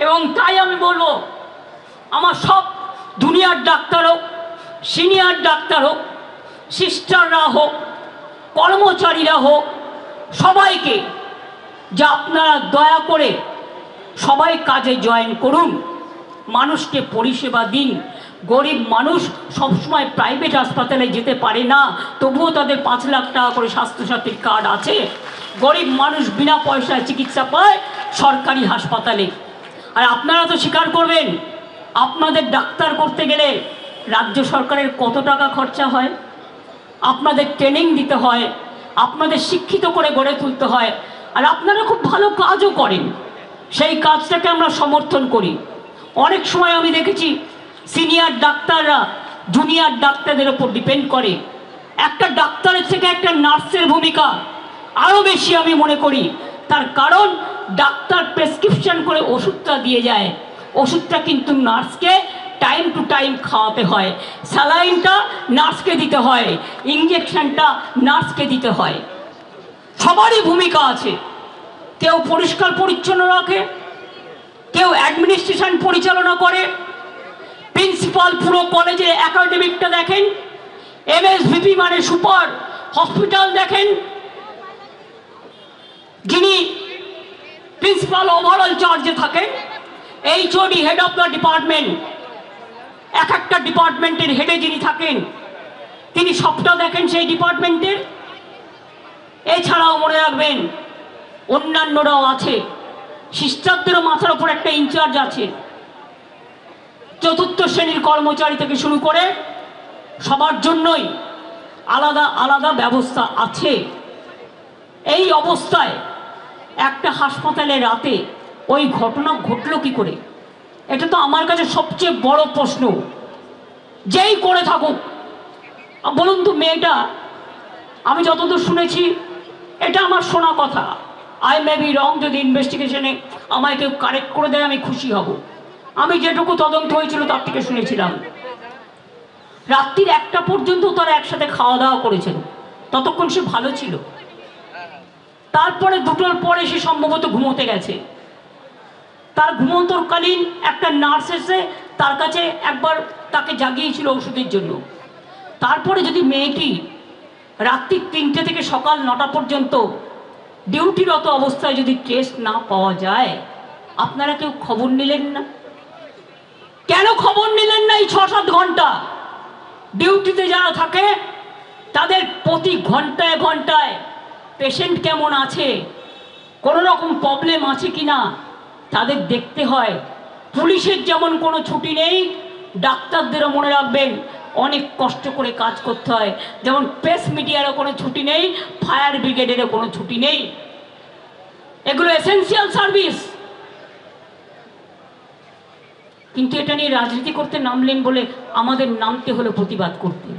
এবং তাই আমি বলবো, আমার সব দুনিয়ার ডাক্তার হোক, সিনিয়র ডাক্তার হোক, সিস্টাররা হোক, কর্মচারীরা হোক, সবাইকে যে আপনারা দয়া করে সবাই কাজে জয়েন করুন, মানুষকে পরিষেবা দিন। গরিব মানুষ সবসময় প্রাইভেট হাসপাতালে যেতে পারে না, তবুও তাদের 5 লাখ টাকা করে স্বাস্থ্যসাথীর কার্ড আছে। গরিব মানুষ বিনা পয়সায় চিকিৎসা পায় সরকারি হাসপাতালে। আর আপনারা তো স্বীকার করবেন, আপনাদের ডাক্তার করতে গেলে রাজ্য সরকারের কত টাকা খরচা হয়, আপনাদের ট্রেনিং দিতে হয়, আপনাদের শিক্ষিত করে গড়ে তুলতে হয়। আর আপনারা খুব ভালো কাজও করেন, সেই কাজটাকে আমরা সমর্থন করি। অনেক সময় আমি দেখেছি সিনিয়র ডাক্তাররা জুনিয়র ডাক্তারদের ওপর ডিপেন্ড করে। একটা ডাক্তারের থেকে একটা নার্সের ভূমিকা আরও বেশি আমি মনে করি। তার কারণ ডাক্তার প্রেসক্রিপশন করে ওষুধটা দিয়ে যায়, ওষুধটা কিন্তু নার্সকে টাইম টু টাইম খাওয়াতে হয়, স্যালাইনটা নার্সকে দিতে হয়, ইঞ্জেকশনটা নার্সকে দিতে হয়। সবারই ভূমিকা আছে। কেউ পরিষ্কার পরিচ্ছন্ন রাখে, কেউ অ্যাডমিনিস্ট্রেশন পরিচালনা করে, প্রিন্সিপাল পুরো কলেজের একাডেমিকটা দেখেন, এমএসভিপি মানে সুপার হসপিটাল দেখেন, যিনি প্রিন্সিপাল ওভারঅল চার্জে থাকেন, HOD head of the department, এক একটা ডিপার্টমেন্টের হেডে যিনি থাকেন তিনি সবটা দেখেন সেই ডিপার্টমেন্টের। এছাড়াও মনে রাখবেন অন্যান্যরাও আছে, সিস্টারদেরও মাথার ওপর একটা ইনচার্জ আছে। 4র্থ শ্রেণীর কর্মচারী থেকে শুরু করে সবার জন্যই আলাদা আলাদা ব্যবস্থা আছে। এই অবস্থায় একটা হাসপাতালে রাতে ওই ঘটনা ঘটল কি করে? এটা তো আমার কাছে সবচেয়ে বড় প্রশ্ন। যেই করে থাকুক, বলুন তো মেয়েটা, আমি যতদূর শুনেছি, এটা আমার শোনা কথা, আই মে বি রং, যদি ইনভেস্টিগেশনে আমায় কেউ কারেক্ট করে দেয় আমি খুশি হব। আমি যেটুকু তদন্ত হয়েছিল তার থেকে শুনেছিলাম রাত্রির 1টা পর্যন্ত তারা একসাথে খাওয়া দাওয়া করেছিল, ততক্ষণ সে ভালো ছিল। তারপরে 2টোর পরে সে সম্ভবত ঘুমোতে গেছে। তার ঘুমন্তরকালীন একটা নার্স এসে তার কাছে একবার তাকে জাগিয়েছিল ওষুধের জন্য। তারপরে যদি মেয়েটি রাত্রি 3টে থেকে সকাল 9টা পর্যন্ত ডিউটিরত অবস্থায় যদি টেস্ট না পাওয়া যায়, আপনারা কেউ খবর নিলেন না? কেন খবর নিলেন না? এই 6-7 ঘন্টা ডিউটিতে যারা থাকে তাদের প্রতি ঘন্টায় ঘন্টায় পেশেন্ট কেমন আছে, কোনো রকম প্রবলেম আছে কি না তাদের দেখতে হয়। পুলিশের যেমন কোনো ছুটি নেই, ডাক্তারদেরও মনে রাখবেন অনেক কষ্ট করে কাজ করতে হয়। যেমন প্রেস মিডিয়ারও কোনো ছুটি নেই, ফায়ার ব্রিগেডেরও কোনো ছুটি নেই। এগুলো এসেন্সিয়াল সার্ভিস। কিন্তু এটা নিয়ে রাজনীতি করতে নামলেন বলে আমাদের নামতে হলো প্রতিবাদ করতে।